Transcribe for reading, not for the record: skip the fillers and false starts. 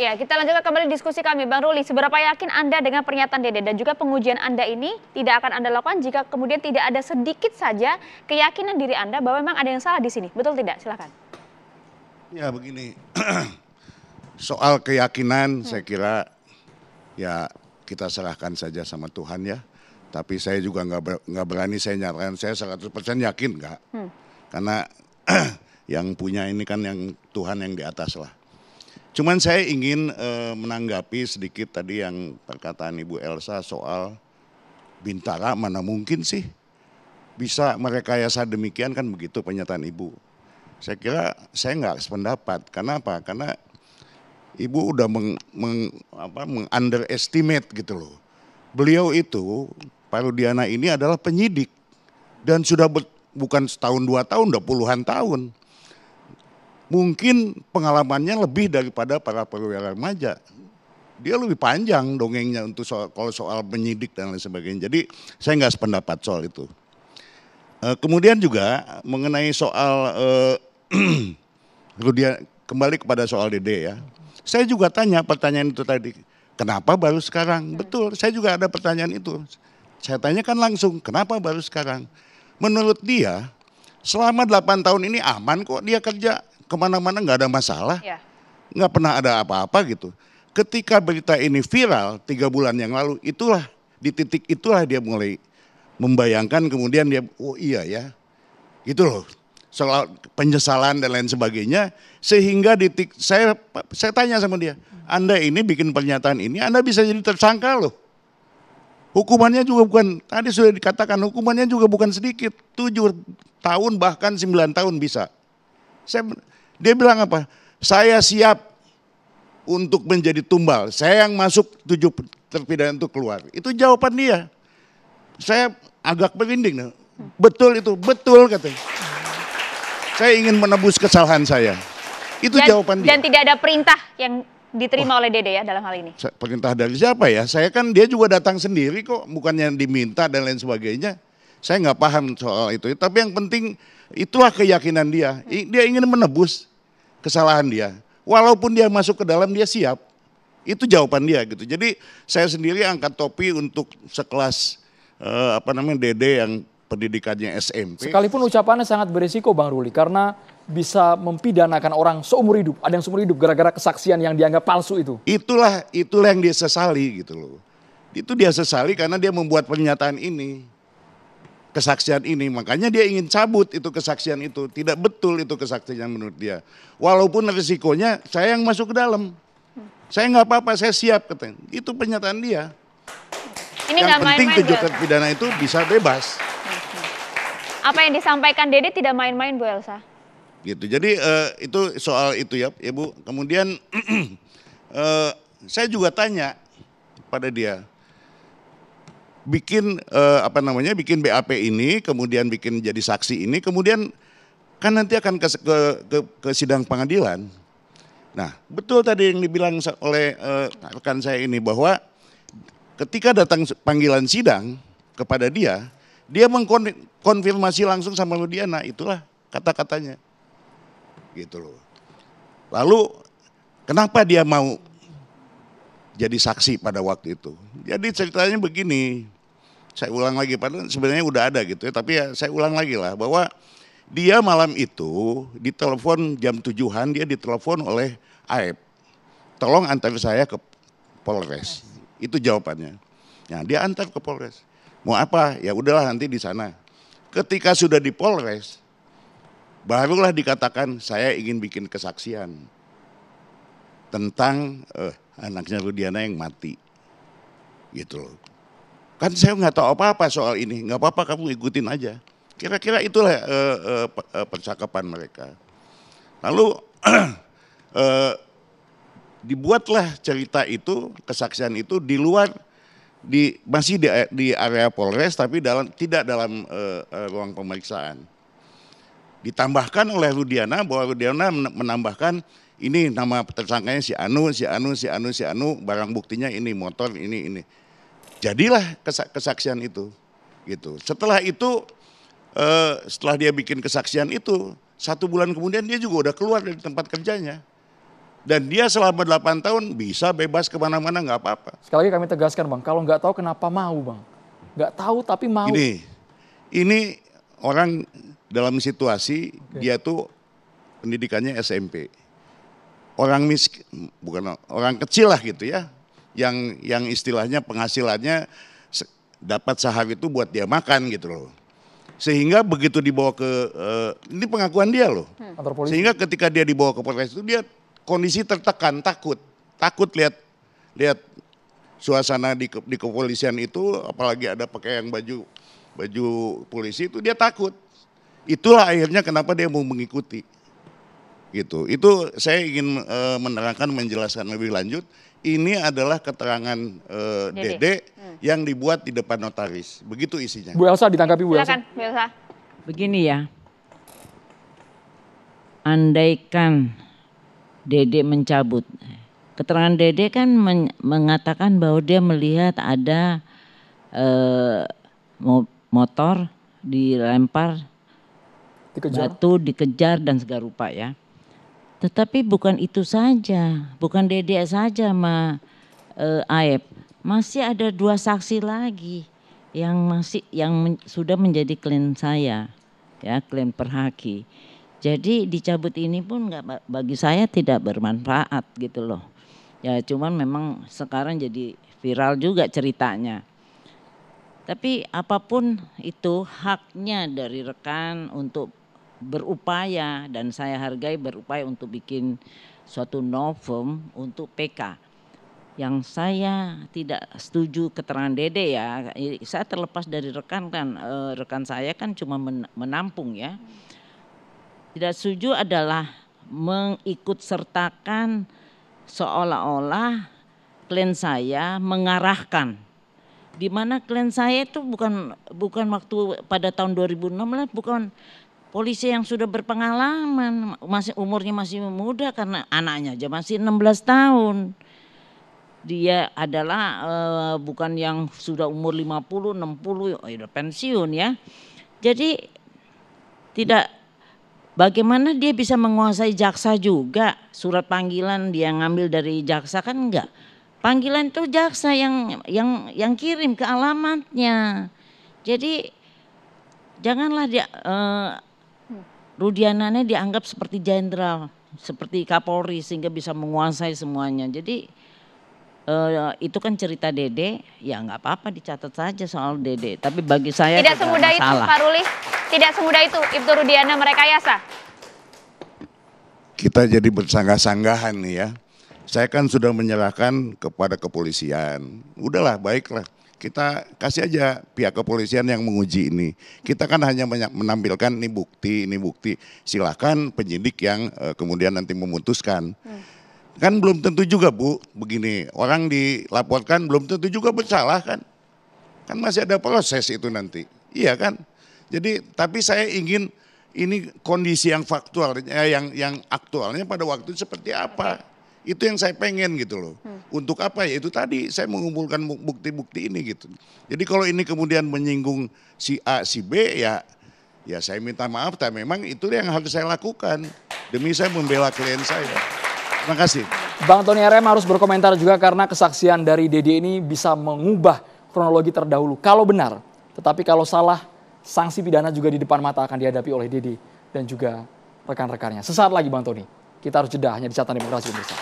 Ya, kita lanjutkan kembali diskusi kami. Bang Ruli, seberapa yakin Anda dengan pernyataan Dede dan juga pengujian Anda ini tidak akan Anda lakukan jika kemudian tidak ada sedikit saja keyakinan diri Anda bahwa memang ada yang salah di sini? Betul tidak? Silakan. Ya begini, soal keyakinan saya kira ya kita serahkan saja sama Tuhan ya. Tapi saya juga nggak berani saya nyatakan saya 100% yakin nggak. Karena yang punya ini kan yang Tuhan yang di atas lah. Cuman saya ingin menanggapi sedikit tadi yang perkataan Ibu Elsa soal Bintara, mana mungkin sih bisa merekayasa demikian, kan begitu pernyataan Ibu. Saya kira saya nggak sependapat. Kenapa? Karena Ibu udah underestimate gitu loh. Beliau itu, Pak Rudiana ini adalah penyidik dan sudah bukan setahun 2 tahun, udah puluhan tahun. Mungkin pengalamannya lebih daripada para perwira remaja. Dia lebih panjang dongengnya untuk kalau soal penyidik dan lain sebagainya. Jadi saya nggak sependapat soal itu. Kemudian juga mengenai soal kembali kepada soal Dede ya. Saya juga tanya pertanyaan itu tadi. Kenapa baru sekarang? Betul, saya juga ada pertanyaan itu. Saya tanyakan langsung, kenapa baru sekarang? Menurut dia, selama 8 tahun ini aman kok dia kerja. Kemana-mana nggak ada masalah, nggak pernah ada apa-apa gitu. Ketika berita ini viral 3 bulan yang lalu, itulah di titik itulah dia mulai membayangkan, kemudian dia, oh iya ya, gitu loh. Soal penyesalan dan lain sebagainya, sehingga saya tanya sama dia, Anda ini bikin pernyataan ini, Anda bisa jadi tersangka loh. Hukumannya juga bukan, tadi sudah dikatakan hukumannya juga bukan sedikit, 7 tahun bahkan 9 tahun bisa. Dia bilang apa? Saya siap untuk menjadi tumbal. Saya yang masuk 7 terpidana itu keluar. Itu jawaban dia. Saya agak merinding. Betul itu, betul katanya. Saya ingin menebus kesalahan saya. Itu jawaban dia. Dan tidak ada perintah yang diterima oleh Dede ya dalam hal ini. Perintah dari siapa ya? Saya kan dia juga datang sendiri kok, bukannya diminta dan lain sebagainya. Saya nggak paham soal itu. Tapi yang penting itulah keyakinan dia. Dia ingin menebus kesalahan dia. Walaupun dia masuk ke dalam dia siap. Itu jawaban dia gitu. Jadi saya sendiri angkat topi untuk sekelas Dede yang pendidikannya SMP. Sekalipun ucapannya sangat berisiko Bang Ruli karena bisa mempidanakan orang seumur hidup. Ada yang seumur hidup gara-gara kesaksian yang dianggap palsu itu. Itulah yang dia sesali gitu loh. Itu dia sesali karena dia membuat pernyataan ini. Kesaksian ini, makanya dia ingin cabut itu kesaksian itu. Tidak betul itu kesaksian menurut dia. Walaupun risikonya saya yang masuk ke dalam. Saya nggak apa-apa, saya siap katanya. Itu pernyataan dia. Ini yang penting 7 terpidana itu bisa bebas. Apa yang disampaikan Dede tidak main-main Bu Elsa. Gitu. Jadi itu soal itu ya Bu. Kemudian saya juga tanya pada dia. Bikin bikin BAP ini, kemudian bikin jadi saksi ini, kemudian kan nanti akan ke sidang pengadilan. Nah, betul tadi yang dibilang oleh rekan saya ini bahwa ketika datang panggilan sidang kepada dia mengkonfirmasi langsung sama Rudiana, itulah kata-katanya. Gitu loh. Lalu kenapa dia mau jadi saksi pada waktu itu? Jadi ceritanya begini, saya ulang lagi, padahal sebenarnya udah ada gitu ya, tapi ya saya ulang lagi lah bahwa dia malam itu ditelepon jam 7-an, dia ditelepon oleh Aep. Tolong antar saya ke Polres. Itu jawabannya. Nah, dia antar ke Polres. Mau apa? Ya udahlah nanti di sana. Ketika sudah di Polres, barulah dikatakan saya ingin bikin kesaksian tentang anaknya Rudiana yang mati. Gitu loh. Kan saya nggak tahu apa-apa soal ini, nggak apa-apa kamu ikutin aja. Kira-kira itulah percakapan mereka. Lalu dibuatlah cerita itu, kesaksian itu di luar, masih di area Polres tapi tidak dalam ruang pemeriksaan. Ditambahkan oleh Rudiana bahwa Rudiana menambahkan ini nama tersangkanya si Anu, barang buktinya ini, motor ini. Jadilah kesaksian itu. Gitu. Setelah itu, setelah dia bikin kesaksian itu, 1 bulan kemudian dia juga udah keluar dari tempat kerjanya. Dan dia selama 8 tahun bisa bebas kemana-mana nggak apa-apa. Sekali lagi kami tegaskan Bang, kalau nggak tahu kenapa mau Bang? Nggak tahu tapi mau. Ini orang dalam situasi dia tuh pendidikannya SMP. Orang miskin, bukan orang kecil lah gitu ya. Yang istilahnya penghasilannya dapat sehari itu buat dia makan gitu loh. Sehingga begitu dibawa ke, ini pengakuan dia loh. Sehingga ketika dia dibawa ke Polres itu dia kondisi tertekan, takut lihat suasana di kepolisian itu, apalagi ada pakai yang baju polisi itu dia takut. Itulah akhirnya kenapa dia mau mengikuti. Gitu. Itu saya ingin menerangkan, menjelaskan lebih lanjut. Ini adalah keterangan Dede yang dibuat di depan notaris. Begitu isinya. Bu Elsa ditanggapi Bu Elsa. Silakan, Bu Elsa. Begini ya, andaikan Dede mencabut, keterangan Dede kan mengatakan bahwa dia melihat ada motor dilempar, batu dikejar dan segala rupa ya. Tetapi bukan itu saja, bukan Dede saja Aep, masih ada 2 saksi lagi yang sudah menjadi klien saya, ya klien Perhaki. Jadi dicabut ini pun bagi saya tidak bermanfaat gitu loh. Ya cuman memang sekarang jadi viral juga ceritanya. Tapi apapun itu haknya dari rekan untuk berupaya, dan saya hargai berupaya untuk bikin suatu novum untuk PK. Yang saya tidak setuju keterangan Dede ya, saya terlepas dari rekan kan, rekan saya kan cuma menampung ya. Tidak setuju adalah mengikut sertakan seolah-olah klien saya mengarahkan. Di mana klien saya itu bukan waktu pada tahun 2016, bukan polisi yang sudah berpengalaman, umurnya masih muda karena anaknya aja masih 16 tahun. Dia adalah bukan yang sudah umur 50, 60, udah pensiun ya. Jadi bagaimana dia bisa menguasai jaksa juga? Surat panggilan dia ngambil dari jaksa kan enggak. Panggilan itu jaksa yang kirim ke alamatnya. Jadi janganlah dia Rudiananya dianggap seperti jenderal, seperti Kapolri sehingga bisa menguasai semuanya. Jadi itu kan cerita Dede, ya nggak apa-apa dicatat saja soal Dede. Tapi bagi saya tidak semudah itu, Pak Ruli. Tidak semudah itu, Ibtu Rudiana merekayasa. Kita jadi bersanggah-sanggahan nih ya. Saya kan sudah menyerahkan kepada kepolisian. Udahlah, baiklah. Kita kasih aja pihak kepolisian yang menguji ini. Kita kan hanya menampilkan ini bukti. Silakan penyidik yang kemudian nanti memutuskan. Kan belum tentu juga Bu, begini, orang dilaporkan belum tentu juga bersalah kan. Kan masih ada proses itu nanti, iya kan. Jadi tapi saya ingin ini kondisi yang faktual, yang aktualnya pada waktu itu seperti apa. Itu yang saya pengen gitu loh. Untuk apa ya, itu tadi saya mengumpulkan bukti-bukti ini gitu. Jadi kalau ini kemudian menyinggung si A, si B ya saya minta maaf, tapi memang itu yang harus saya lakukan. Demi saya membela klien saya. Terima kasih. Bang Tony RM harus berkomentar juga karena kesaksian dari Dede ini bisa mengubah kronologi terdahulu. Kalau benar, tetapi kalau salah, sanksi pidana juga di depan mata akan dihadapi oleh Dede dan juga rekan-rekannya. Sesaat lagi Bang Tony, kita harus jeda hanya di Catatan Demokrasi pemirsa.